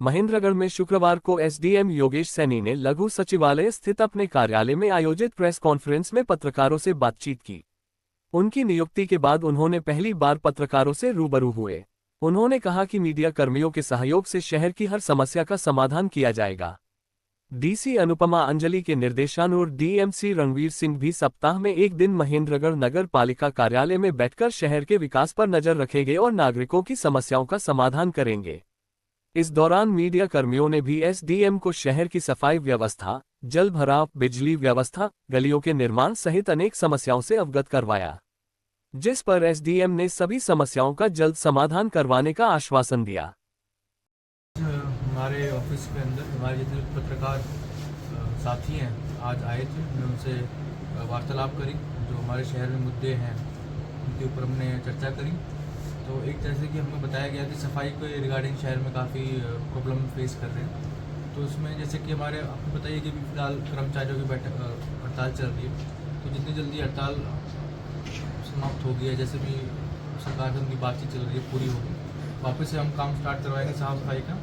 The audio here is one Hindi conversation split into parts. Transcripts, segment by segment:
महेंद्रगढ़ में शुक्रवार को एसडीएम योगेश सैनी ने लघु सचिवालय स्थित अपने कार्यालय में आयोजित प्रेस कॉन्फ्रेंस में पत्रकारों से बातचीत की। उनकी नियुक्ति के बाद उन्होंने पहली बार पत्रकारों से रूबरू हुए। उन्होंने कहा कि मीडिया कर्मियों के सहयोग से शहर की हर समस्या का समाधान किया जाएगा। डीसी अनुपमा अंजलि के निर्देशानुसार डीएमसी रणवीर सिंह भी सप्ताह में एक दिन महेंद्रगढ़ नगर पालिका कार्यालय में बैठकर शहर के विकास पर नजर रखेंगे और नागरिकों की समस्याओं का समाधान करेंगे। इस दौरान मीडिया कर्मियों ने भी एसडीएम को शहर की सफाई व्यवस्था, जल भराव, बिजली व्यवस्था, गलियों के निर्माण सहित अनेक समस्याओं से अवगत करवाया, जिस पर एसडीएम ने सभी समस्याओं का जल्द समाधान करवाने का आश्वासन दिया। हमारे ऑफिस के अंदर हमारे जितने पत्रकार साथी हैं आज आए थे, हमने उनसे वार्तालाप करी। जो हमारे शहर में मुद्दे हैं उनके ऊपर हमने चर्चा करी। तो एक जैसे कि हमें बताया गया कि सफाई के रिगार्डिंग शहर में काफ़ी प्रॉब्लम फेस कर रहे हैं। तो उसमें जैसे कि हमारे आपको बताइए कि फिलहाल कर्मचारियों की हड़ताल चल रही है। तो जितनी जल्दी हड़ताल समाप्त होगी है, जैसे भी सरकार से उनकी बातचीत चल रही है पूरी होगी, वापस से हम काम स्टार्ट करवाएंगे साफ सफाई का।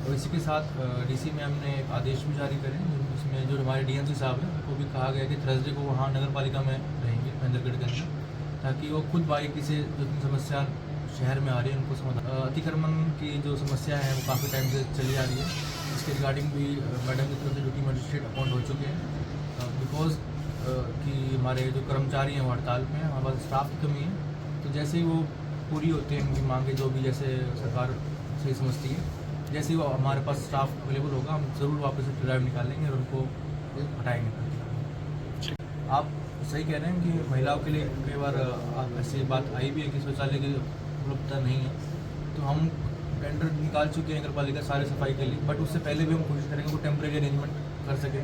और इसी के साथ डीसी मैम ने एक आदेश भी जारी करे, जिसमें जो हमारे डीएमसी साहब हैं उनको भी कहा गया कि थर्सडे को वहाँ नगर पालिका में रहेंगे महेंद्रगढ़ के अंदर, ताकि वो खुद बारीकी से जो समस्या शहर में आ रही है उनको समाधान। अतिक्रमण की जो समस्या है वो काफ़ी टाइम से चली आ रही है। इसके रिगार्डिंग भी मैडम की तरफ से ड्यूटी मजिस्ट्रेट अपॉइंट हो चुके हैं। बिकॉज कि हमारे जो कर्मचारी हैं वो हड़ताल में हैं, हमारे पास स्टाफ की कमी है। तो जैसे ही वो पूरी होती है उनकी मांगे, जो भी जैसे सरकार सही समझती है, जैसे ही वो हमारे पास स्टाफ अवेलेबल होगा हम ज़रूर वापस से ड्राइव निकालेंगे और उनको हटाएंगे। आप सही कह रहे हैं कि महिलाओं के लिए कई बार ऐसी बात आई भी है कि शौचालय की उपलब्धता नहीं है। तो हम टेंडर निकाल चुके हैं नगर पालिका सारे सफाई के लिए, बट उससे पहले भी हम कोशिश करेंगे वो टेम्प्रेरी अरेंजमेंट कर सकें,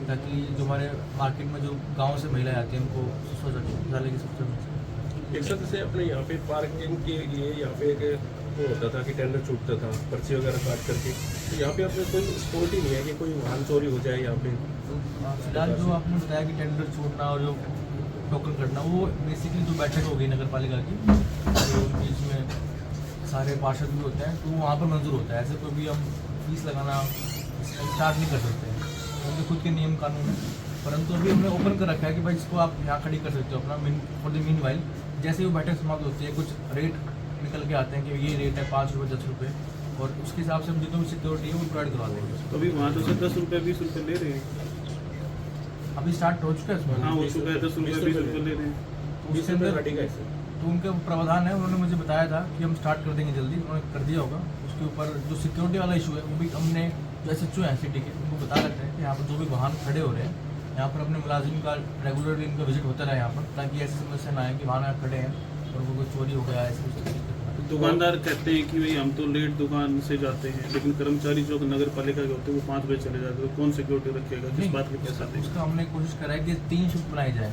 ताकि जो हमारे मार्केट में जो गाँव से महिलाएं आती हैं उनको शौचालय की सुविधा मिल सके। एक साथ जैसे अपने यहाँ पे पार्किंग के लिए यहाँ पे एक वो होता था कि टेंडर छूटता था पर्ची वगैरह काट करके, तो यहाँ पे अपने कोई स्पॉट ही नहीं है कि कोई वाहन चोरी हो जाए यहाँ पे। फिलहाल जो आपने बताया कि टेंडर छूटना और जो टोकन करना, वो बेसिकली जो बैठक हो गई नगर पालिका की, तो बीच में सारे पार्षद भी होते हैं, तो वहाँ पर मंजूर होता है। ऐसे कोई भी हम फीस लगाना स्टार्ट नहीं कर सकते हैं, उनके खुद के नियम कानून है। परंतु अभी हमने ओपन कर रखा है कि भाई इसको आप यहाँ खड़ी कर सकते हो अपना फॉर द मीन वाइल। जैसे ही वो बैठक समाप्त होती है, कुछ रेट निकल के आते हैं कि ये रेट है 5 रुपये 10 रुपये, और उसके हिसाब से हम जितनी भी सिक्योरिटी है वो प्रोवाइड करवा देंगे। तो अभी वहाँ तो 10 रुपये 20 रुपये ले रहे हैं, अभी स्टार्ट हो चुका है इसमें। हाँ, वो सुबह 10 रुपये 20 रुपये ले रहे हैं। उसके अंदर तो उनका प्रावधान है, उन्होंने मुझे बताया था कि हम स्टार्ट कर देंगे जल्दी, उन्होंने कर दिया होगा। उसके ऊपर जो सिक्योरिटी वाला इशू है वो भी हमने जो SHO हैं सिटी के, उनको बता रखा है कि यहाँ पर जो भी वाहन खड़े हो रहे हैं यहाँ पर अपने मुलाजिम का रेगुलरली इनका विजिट होता रहे यहाँ पर, ताकि ऐसी समस्या ना आए कि वहाँ खड़े हैं और वो कोई चोरी हो गया ऐसे। दुकानदार कहते हैं कि भाई हम तो लेट दुकान से जाते हैं, लेकिन कर्मचारी जो नगर पालिका के होते हैं वो 5 बजे चले जाते हैं, तो कौन सिक्योरिटी रखेगा, किस बात के साथ? उसका हमने कोशिश करा है कि 3 शिफ्ट बनाई जाए,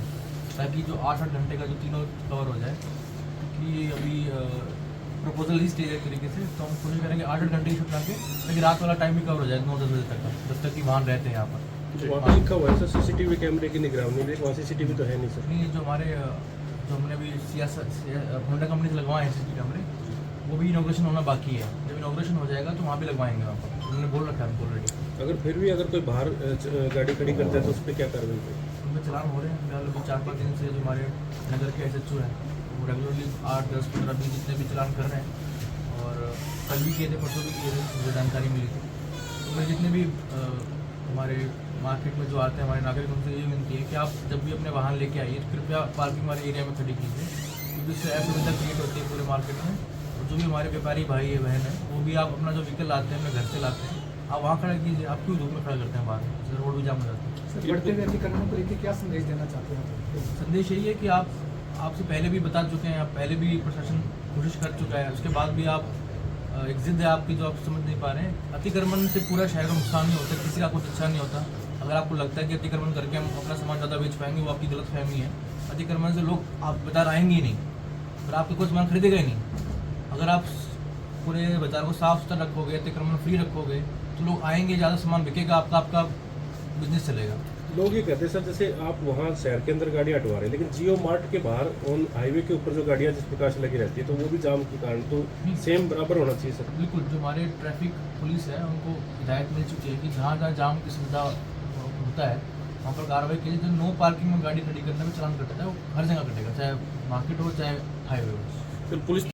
ताकि जो 8-8 घंटे का जो तीनों कवर हो जाए। क्योंकि अभी प्रपोजल ही स्टेज है तरीके से, तो हम कोशिश करेंगे 8-8 घंटे की शिफ्ट बना के, ताकि रात वाला टाइम भी कवर हो जाए 9-10 बजे तक का, जब तक कि वाहन रहते हैं यहाँ पर। वहाँ पर लिखा हुआ है सर CCTV कैमरे की निगरानी, वहाँ CCTV तो है नहीं सर। नहीं, जो हमारे जो हमने अभी होंडा कंपनी से लगवाए हैं CCTV कैमरे, वो भी इनॉग्रेशन होना बाकी है। जब इनॉग्रेशन हो जाएगा तो वहाँ भी लगवाएंगे, वहाँ पर उन्होंने बोल रखा है हमको ऑलरेडी। अगर फिर भी अगर कोई बाहर गाड़ी खड़ी करता है तो उस पर क्या कार्रवाई करें? उनमें चलान हो रहे हैं फिलहाल। अभी 4-5 दिन से जो हमारे नगर के SHO हैं वो रेगुलरली 8, 10, 15 दिन जितने भी चलान कर रहे हैं, और कल भी किए थे, परसों भी किए थे, मुझे जानकारी मिली थी। तो मैं जितने भी हमारे मार्केट में जो आते हैं हमारे नागरिक, उनसे ये विनती है कि आप जब भी अपने वाहन लेके आइए तो कृपया पार्किंग वाले एरिया में खड़ी कीजिए, क्योंकि इससे असुविधा क्रिएट होती है पूरे मार्केट में। और जो भी हमारे व्यापारी भाई है बहन है, वो भी आप अपना जो व्हीकल लाते हैं अपने घर से लाते हैं, आप वहाँ खड़ा कीजिए। आप क्यों धूप में खड़ा करते हैं बाहर, रोड भी जाम हो जाता है। बढ़ते हुए अतिक्रमण को लेकर क्या संदेश देना चाहते हैं? संदेश यही है कि आपसे पहले भी बता चुके हैं, आप पहले भी प्रशासन कोशिश कर चुका है, उसके बाद भी आप एक जिद है आपकी जो आप समझ नहीं पा रहे हैं। अतिक्रमण से पूरा शहर को नुकसान नहीं होता, किसी का कुछ अच्छा नहीं होता। अगर आपको लगता है कि अतिक्रमण करके हम अपना सामान ज़्यादा बेच पाएंगे, वो आपकी गलतफहमी है। अतिक्रमण से लोग आप बाजार आएंगे ही नहीं और आपके कोई सामान खरीदेगा ही नहीं। अगर आप पूरे बाजार को साफ सुथरा रखोगे, अतिक्रमण फ्री रखोगे, तो लोग आएंगे, ज़्यादा सामान बिकेगा, आपका बिजनेस चलेगा। लोग ये कहते हैं सर, जैसे आप वहाँ शहर के अंदर गाड़ी हटवा रहे हैं, लेकिन जियो मार्ट के बाहर ऑन हाईवे के ऊपर जो गाड़ियाँ जिस प्रकार से लगी रहती है, तो वो भी जाम के कारण तो सेम बराबर होना चाहिए सर। बिल्कुल, जो हमारे ट्रैफिक पुलिस है उनको हिदायत मिल चुकी है कि जहाँ जहाँ जाम की सुविधा होता है वहाँ पर कार्रवाई की जाए। जो नो पार्किंग में गाड़ी खड़ी करने में चालान कटता है वो हर जगह कटेगा, चाहे मार्केट हो चाहे हाईवे हो। फिर पुलिस